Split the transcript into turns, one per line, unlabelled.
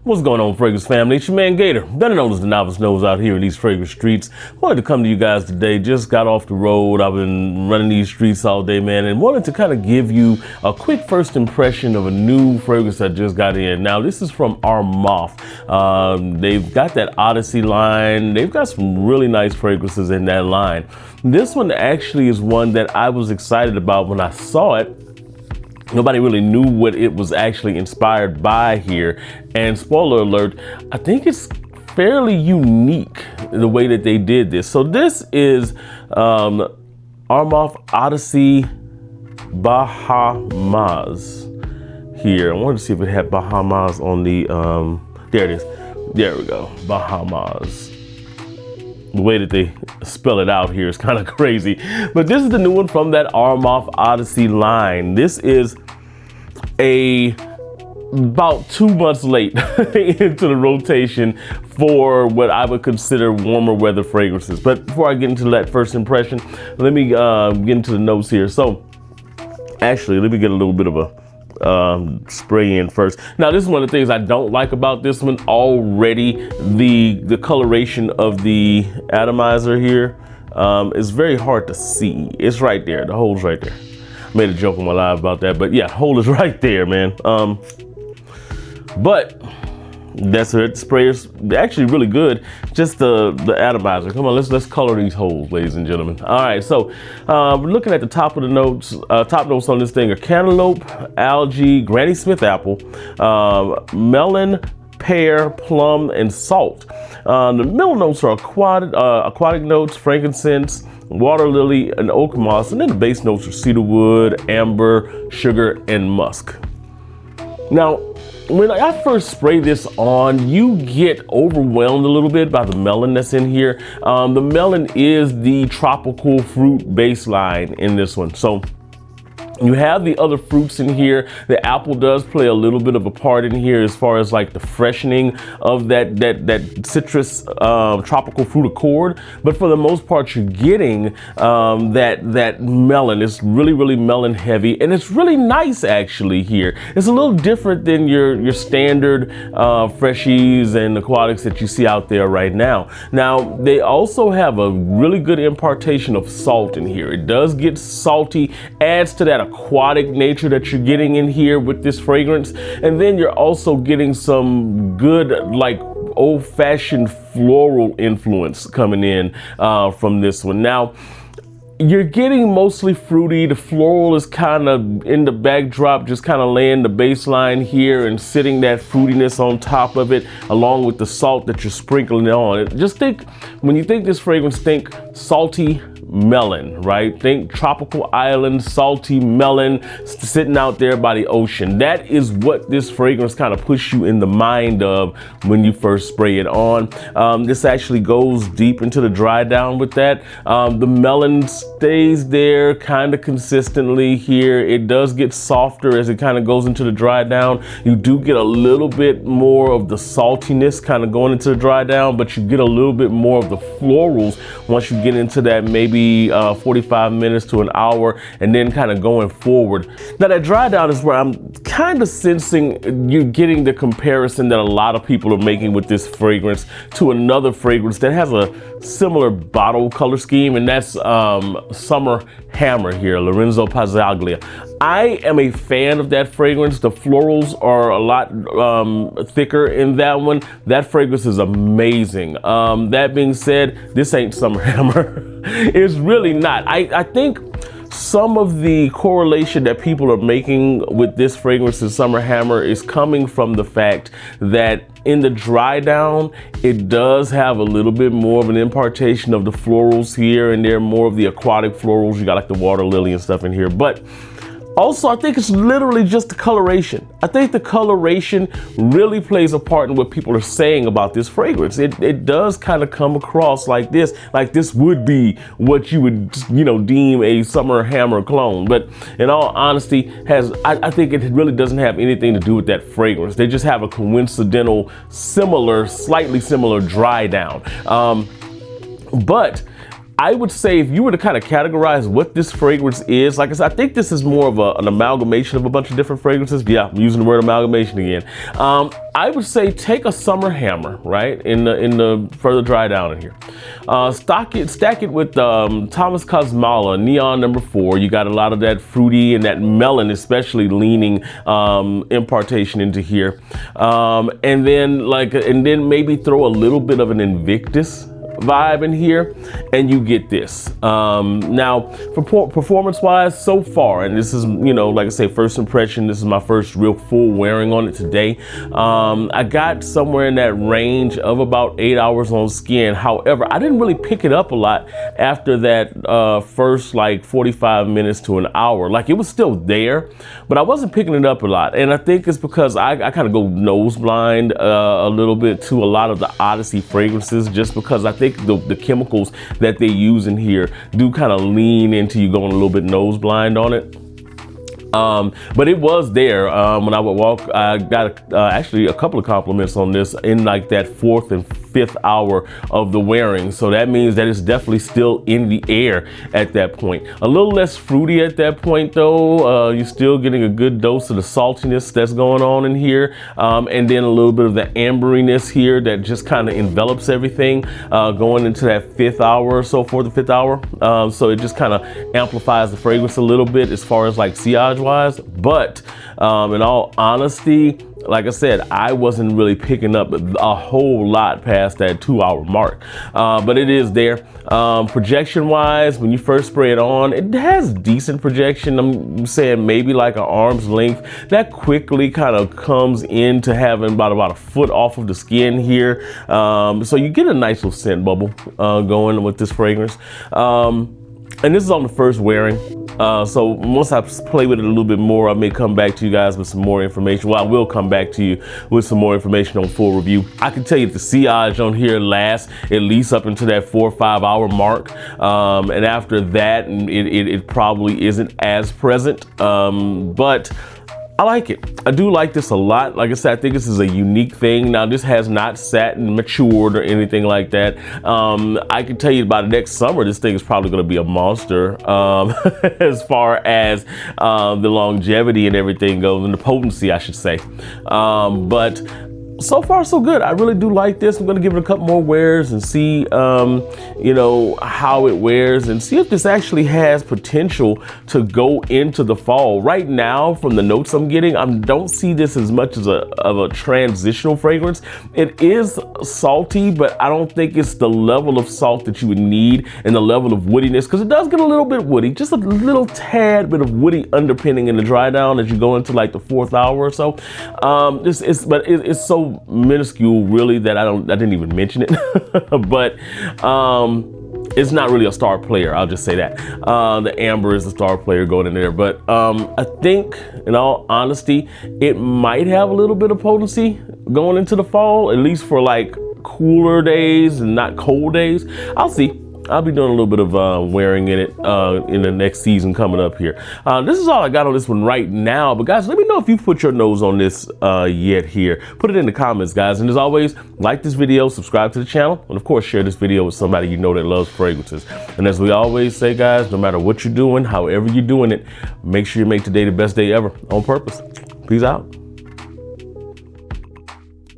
What's going on, Fragrance family? It's your man Gator, better known as the Novice Nose out here in these fragrance streets. Wanted to come to you guys today, just got off the road. I've been running these streets all day, man, and wanted to kind of give you a quick first impression of a new fragrance I just got in. Now, this is from Armaf. They've got that Odyssey line. They've got some really nice fragrances in that line. This one actually is one that I was excited about when I saw it. Nobody really knew what it was actually inspired by here. And spoiler alert, I think it's fairly unique the way that they did this. So this is Armaf Odyssey Bahamas here. I wanted to see if it had Bahamas on the, there it is. There we go, Bahamas. The way that they spell it out here is kind of crazy. But this is the new one from that Armaf Odyssey line. This is about 2 months late into the rotation for what I would consider warmer weather fragrances. But before I get into that first impression, let me get into the notes here. So actually, let me get a little bit of a spray in first. Now, this is one of the things I don't like about this one already. The coloration of the atomizer here is very hard to see. It's right there. The hole's right there. I made a joke on my live about that, but yeah, hole is right there, man. But that's it. Spray is actually really good. Just the atomizer. Come on, let's color these holes, ladies and gentlemen. All right, so we're looking at the top of the notes. Top notes on this thing are cantaloupe, algae, Granny Smith apple, melon, pear, plum, and salt. The middle notes are aquatic notes, frankincense, water lily, and oak moss, and then the base notes are cedarwood, amber, sugar, and musk. Now, when I first spray this on, you get overwhelmed a little bit by the melon that's in here. The melon is the tropical fruit baseline in this one. So you have the other fruits in here. The apple does play a little bit of a part in here as far as like the freshening of that citrus tropical fruit accord. But for the most part, you're getting that melon. It's really melon heavy, and it's really nice actually here. It's a little different than your standard freshies and aquatics that you see out there right now. Now, they also have a really good impartation of salt in here. It does get salty, adds to that aquatic nature that you're getting in here with this fragrance. And then you're also getting some good, like, old-fashioned floral influence coming in from this one. Now, you're getting mostly fruity. The floral is kind of in the backdrop, just kind of laying the baseline here and sitting that fruitiness on top of it, along with the salt that you're sprinkling on. Just think, when you think this fragrance, think salty melon, right? Think tropical island, salty melon sitting out there by the ocean. That is what this fragrance kind of puts you in the mind of when you first spray it on. This actually goes deep into the dry down with that. The melon stays there kind of consistently here. It does get softer as it kind of goes into the dry down. You do get a little bit more of the saltiness kind of going into the dry down, but you get a little bit more of the florals once you get into that maybe 45 minutes to an hour, and then kind of going forward. Now, that dry down is where I'm kind of sensing you're getting the comparison that a lot of people are making with this fragrance to another fragrance that has a similar bottle color scheme, and that's Summer Hammer here, Lorenzo Pazzaglia. I am a fan of that fragrance. The florals are a lot thicker in that one. That fragrance is amazing. That being said, this ain't Summer Hammer. It's really not. I think some of the correlation that people are making with this fragrance and Summer Hammer is coming from the fact that in the dry down, it does have a little bit more of an impartation of the florals here, and there more of the aquatic florals. You got like the water lily and stuff in here, but also, I think it's literally just the coloration. I think the coloration really plays a part in what people are saying about this fragrance. It does kind of come across like this would be what you would, deem a Summer Hammer clone. But in all honesty, I think it really doesn't have anything to do with that fragrance. They just have a coincidental, slightly similar dry down. But I would say if you were to kind of categorize what this fragrance is, like I said, I think this is more of an amalgamation of a bunch of different fragrances. Yeah, I'm using the word amalgamation again. I would say take a summer hammer, right, in the further dry down in here. Stack it with Thomas Cosmala Neon number 4. You got a lot of that fruity and that melon, especially leaning impartation into here, and then maybe throw a little bit of an Invictus vibe in here, and you get this. Now, for performance-wise, so far, and this is, you know, like I say, first impression, this is my first real full wearing on it today. I got somewhere in that range of about 8 hours on skin. However, I didn't really pick it up a lot after that first like 45 minutes to an hour. Like, it was still there, but I wasn't picking it up a lot. And I think it's because I kind of go nose blind a little bit to a lot of the Odyssey fragrances, just because I think the chemicals that they use in here do kind of lean into you going a little bit nose blind on it. But it was there when I would walk. I got actually a couple of compliments on this in like that 4th and 5th hour of the wearing. So that means that it's definitely still in the air at that point. A little less fruity at that point though. You're still getting a good dose of the saltiness that's going on in here. And then a little bit of the amberiness here that just kind of envelops everything going into that 5th hour or so, 4th to 5th hour. So it just kind of amplifies the fragrance a little bit as far as like sillage wise. But in all honesty, like I said, I wasn't really picking up a whole lot past that 2-hour mark, but it is there. Projection wise, when you first spray it on, it has decent projection. I'm saying maybe like an arm's length. That quickly kind of comes into having about a foot off of the skin here. So you get a nice little scent bubble going with this fragrance. And this is on the first wearing. So once I play with it a little bit more, I may come back to you guys with some more information. Well, I will come back to you with some more information on full review. I can tell you that the sillage on here lasts at least up into that 4 or 5 hour mark. And after that, it probably isn't as present. But I like it. I do like this a lot. Like I said, I think this is a unique thing. Now, this has not sat and matured or anything like that. I can tell you by the next summer, this thing is probably going to be a monster as far as the longevity and everything goes, and the potency, I should say. But so far so good. I really do like this. I'm going to give it a couple more wears and see, you know, how it wears and see if this actually has potential to go into the fall. Right now, from the notes I'm getting, I don't see this as much as a transitional fragrance. It is salty, but I don't think it's the level of salt that you would need and the level of woodiness, because it does get a little bit woody, just a little tad bit of woody underpinning in the dry down as you go into like the 4th hour or so. But it's so minuscule really that I didn't even mention it. But it's not really a star player, I'll just say that. The amber is the star player going in there, but I think in all honesty it might have a little bit of potency going into the fall, at least for like cooler days and not cold days. I'll see. I'll be doing a little bit of wearing in it in the next season coming up here. This is all I got on this one right now. But guys, let me know if you've put your nose on this yet here. Put it in the comments, guys. And as always, like this video, subscribe to the channel, and of course, share this video with somebody you know that loves fragrances. And as we always say, guys, no matter what you're doing, however you're doing it, make sure you make today the best day ever on purpose. Peace out.